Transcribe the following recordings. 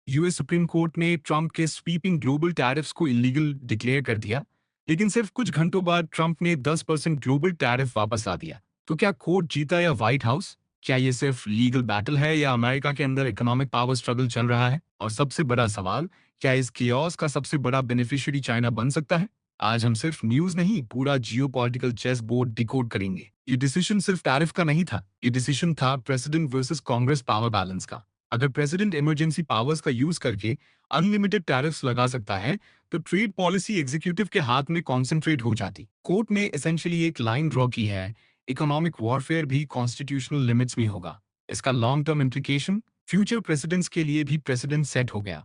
US supreme court ने Trump के sweeping global tariffs को इलीगल डिक्लेयर कर दिया, लेकिन सिर्फ कुछ घंटों बाद ट्रंप ने 10% ग्लोबल टैरिफ वापस ला दिया। तो क्या कोर्ट जीता या व्हाइट हाउस? क्या ये सिर्फ लीगल बैटल है या अमेरिका के अंदर इकोनॉमिक पावर स्ट्रगल चल रहा है? और सबसे बड़ा सवाल, क्या इस कियोस का सबसे बड़ा बेनिफिशियरी चाइना बन सकता है? आज हम सिर्फ न्यूज नहीं, पूरा जियोपॉलिटिकल चेस बोर्ड डिकोड करेंगे। ये डिसीजन सिर्फ टैरिफ का नहीं था, ये डिसीजन था president versus Congress power balance का। अगर प्रेसिडेंट इमरजेंसी पावर्स का यूज करके अनलिमिटेड टैरिफ्स लगा सकता है, तो ट्रेड पॉलिसी एग्जीक्यूटिव के हाथ में कॉन्सेंट्रेट हो जाती। कोर्ट ने एसेंशियली एक लाइन ड्रॉ की है, इकोनॉमिक वॉरफेयर भी कॉन्स्टिट्यूशनल लिमिट्स में होगा। इसका long term implication, future presidents के लिए भी प्रेसिडेंट सेट हो गया।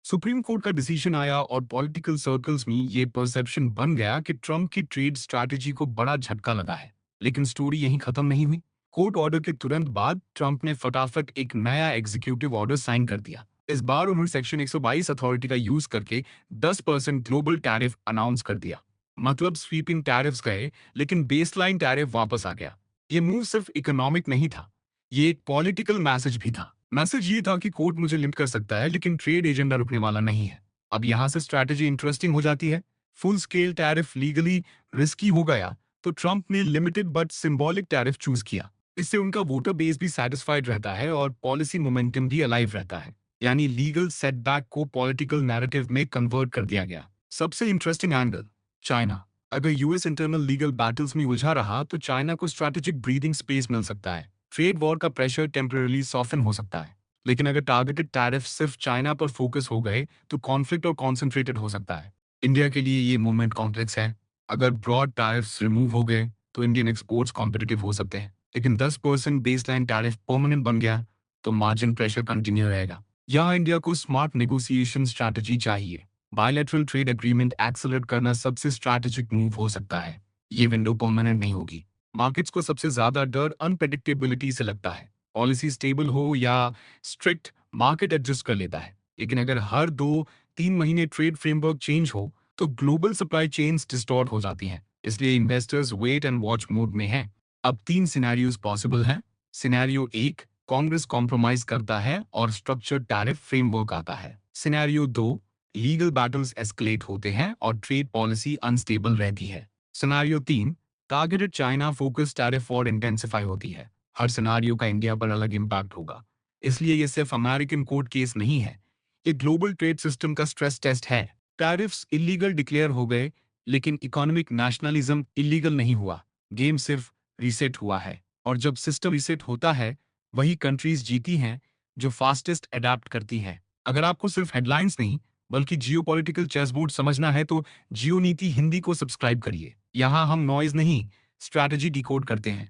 सुप्रीम कोर्ट का डिसीजन आया और पॉलिटिकल सर्कल्स में ये परसेप्शन बन गया कि ट्रंप की ट्रेड स्ट्रैटेजी को बड़ा झटका लगा है। लेकिन स्टोरी यहीं खत्म नहीं हुई। कोर्ट ऑर्डर के तुरंत बाद ट्रंप ने फटाफट एक नया एग्जीक्यूटिव ऑर्डर साइन कर दिया। इस बार उन्होंने सेक्शन 122 अथॉरिटी का यूज करके 10% ग्लोबल टैरिफ अनाउंस कर दिया। मतलब स्वीपिंग टैरिफ्स गए, लेकिन बेसलाइन टैरिफ वापस आ गया। ये मूव सिर्फ इकोनॉमिक नहीं था, ये एक पॉलिटिकल मैसेज भी था। मैसेज ये था कि कोर्ट मुझे लिमिट कर सकता है, लेकिन ट्रेड एजेंडा रुकने वाला नहीं है। अब यहां से स्ट्रैटेजी इंटरेस्टिंग हो जाती है। Full scale tariff legally risky हो गया, तो ट्रंप ने limited but symbolic tariff choose किया। इससे उनका वोटर बेस भी सेटिस्फाइड रहता है और पॉलिसी मोमेंटम भी अलाइव रहता है। यानी लीगल सेटबैक को पॉलिटिकल नैरेटिव में कन्वर्ट कर दिया गया। सबसे इंटरेस्टिंग एंगल, चाइना। अगर यूएस इंटरनल लीगल बैटल्स में उलझा रहा, तो चाइना को स्ट्रैटेजिक ब्रीदिंग स्पेस मिल सकता है। ट्रेड वॉर का प्रेशर टेम्पररी सॉफ्टन हो सकता है। लेकिन अगर टारगेटेड टैरिफ सिर्फ चाइना पर फोकस हो गए, तो कॉन्फ्लिक्ट और कॉन्सेंट्रेटेड हो सकता है। इंडिया के लिए ये मूवमेंट कॉम्प्लेक्स है। अगर ब्रॉड टैरिफ्स रिमूव हो गए, तो इंडियन एक्सपोर्ट्स कॉम्पिटिटिव हो सकते हैं। लेकिन 10% बेसलाइन टैरिफ परमानेंट बन गया, तो मार्जिन प्रेशर कंटिन्यू रहेगा। यहाँ इंडिया को स्मार्ट नेगोशिएशन स्ट्रैटेजी चाहिए। बायलैटरल ट्रेड एग्रीमेंट एक्सेलरेट करना सबसे स्ट्रैटेजिक मूव हो सकता है। ये विंडो परमानेंट नहीं होगी। मार्केट्स को सबसे ज्यादा डर अनप्रेडिक्टेबिलिटी से लगता है। पॉलिसी स्टेबल हो या स्ट्रिक्ट, मार्केट एडजस्ट कर लेता है। लेकिन अगर हर 2-3 महीने ट्रेड फ्रेमवर्क चेंज हो, तो ग्लोबल सप्लाई चेन्स डिस्टॉर्ट हो जाती हैं। इसलिए investors wait and watch mode में हैं। अब 3 सिनेरियोज पॉसिबल हैं। सिनेरियो 1, कांग्रेस कॉम्प्रोमाइज करता है और स्ट्रक्चर्ड टैरिफ फ्रेमवर्क आता है। सिनेरियो 2, लीगल बैटल्स एस्केलेट होते हैं और ट्रेड पॉलिसी अनस्टेबल रहती है। Scenario 3, targeted China focus tariff और इंटेंसिफाई होती है। हर सिनारियो का इंडिया पर अलग इम्पैक्ट होगा। इसलिए ये सिर्फ अमेरिकन कोर्ट केस नहीं है, ये ग्लोबल ट्रेड सिस्टम का स्ट्रेस टेस्ट है। टैरिफ्स इलीगल डिक्लेयर हो गए, लेकिन इकोनॉमिक नेशनलिज्म इलीगल नहीं हुआ। गेम सिर्फ रीसेट हुआ है। और जब सिस्टम रीसेट होता है, वही कंट्रीज जीती हैं जो फास्टेस्ट अडेप्ट करती हैं। अगर आपको सिर्फ हेडलाइंस नहीं, बल्कि जियोपॉलिटिकल चेसबोर्ड समझना है, तो जियो नीति हिंदी को सब्सक्राइब करिए। यहाँ हम नॉइज नहीं, स्ट्रैटेजी डिकोड करते हैं।